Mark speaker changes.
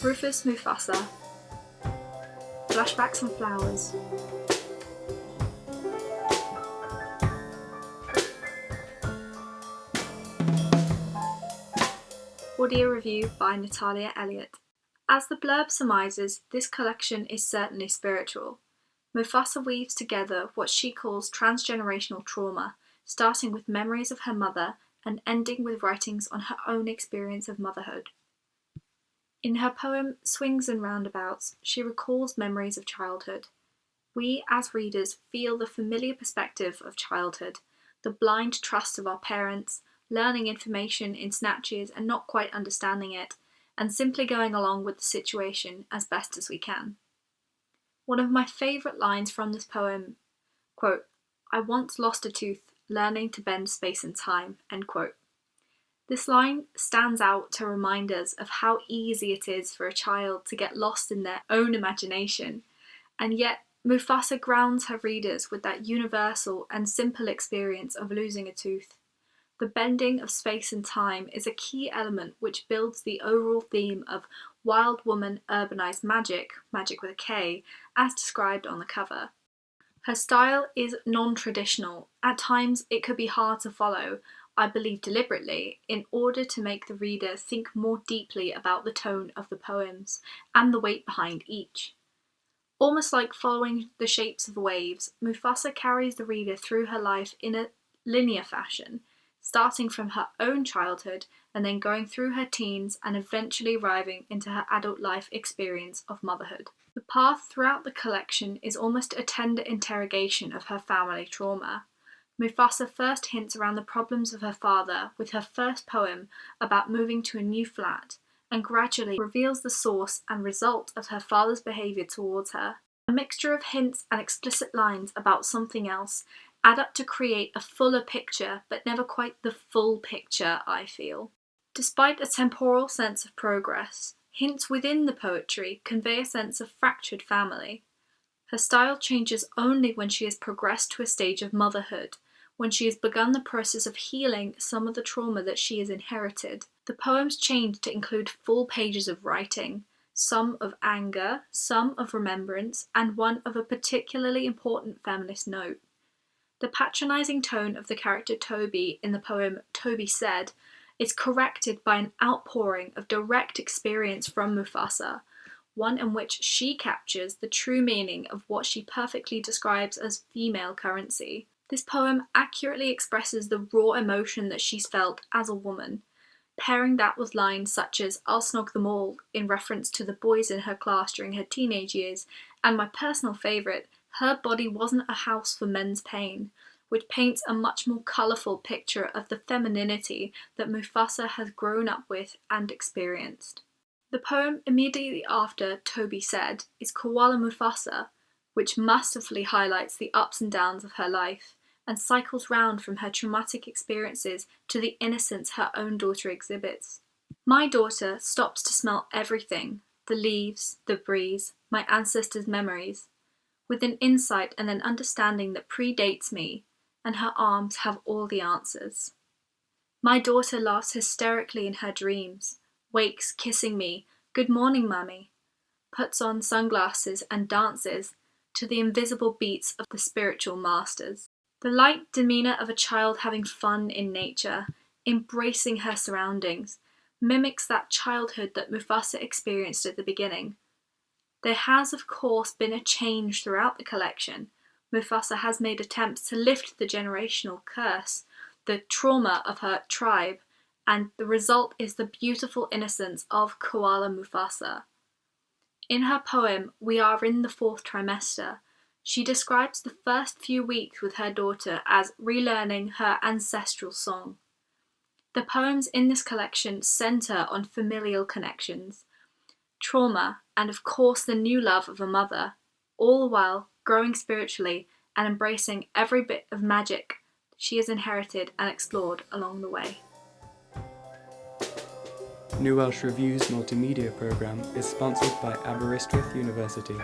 Speaker 1: Rufus Mufasa, Flashbacks and Flowers. Audio review by Natalia Elliot. As the blurb surmises, this collection is certainly spiritual. Mufasa weaves together what she calls transgenerational trauma, starting with memories of her mother and ending with writings on her own experience of motherhood. In her poem Swings and Roundabouts, she recalls memories of childhood. We, as readers, feel the familiar perspective of childhood, the blind trust of our parents, learning information in snatches and not quite understanding it, and simply going along with the situation as best as we can. One of my favourite lines from this poem, quote, "I once lost a tooth, learning to bend space and time," end quote. This line stands out to remind us of how easy it is for a child to get lost in their own imagination, and yet Mufasa grounds her readers with that universal and simple experience of losing a tooth. The bending of space and time is a key element which builds the overall theme of wild woman urbanized magic, magic with a K, as described on the cover. Her style is non-traditional. At times it could be hard to follow, I believe deliberately, in order to make the reader think more deeply about the tone of the poems and the weight behind each. Almost like following the shapes of waves, Mufasa carries the reader through her life in a linear fashion, starting from her own childhood and then going through her teens and eventually arriving into her adult life experience of motherhood. The path throughout the collection is almost a tender interrogation of her family trauma. Mufasa first hints around the problems of her father with her first poem about moving to a new flat, and gradually reveals the source and result of her father's behaviour towards her. A mixture of hints and explicit lines about something else add up to create a fuller picture, but never quite the full picture, I feel. Despite a temporal sense of progress, hints within the poetry convey a sense of fractured family. Her style changes only when she has progressed to a stage of motherhood, when she has begun the process of healing some of the trauma that she has inherited. The poems change to include full pages of writing, some of anger, some of remembrance, and one of a particularly important feminist note. The patronising tone of the character Toby in the poem Toby Said is corrected by an outpouring of direct experience from Mufasa, one in which she captures the true meaning of what she perfectly describes as female currency. This poem accurately expresses the raw emotion that she's felt as a woman, pairing that with lines such as "I'll snog them all" in reference to the boys in her class during her teenage years, and my personal favourite, "Her body wasn't a house for men's pain," which paints a much more colourful picture of the femininity that Mufasa has grown up with and experienced. The poem immediately after Toby Said is Koala Mufasa, which masterfully highlights the ups and downs of her life, and cycles round from her traumatic experiences to the innocence her own daughter exhibits. My daughter stops to smell everything, the leaves, the breeze, my ancestors' memories, with an insight and an understanding that predates me, and her arms have all the answers. My daughter laughs hysterically in her dreams, wakes kissing me, "Good morning, Mummy," puts on sunglasses and dances to the invisible beats of the spiritual masters. The light demeanour of a child having fun in nature, embracing her surroundings, mimics that childhood that Mufasa experienced at the beginning. There has, of course, been a change throughout the collection. Mufasa has made attempts to lift the generational curse, the trauma of her tribe, and the result is the beautiful innocence of Koala Mufasa. In her poem, We Are in the Fourth Trimester, she describes the first few weeks with her daughter as relearning her ancestral song. The poems in this collection centre on familial connections, trauma, and of course the new love of a mother, all the while growing spiritually and embracing every bit of magic she has inherited and explored along the way.
Speaker 2: New Welsh Review's multimedia programme is sponsored by Aberystwyth University.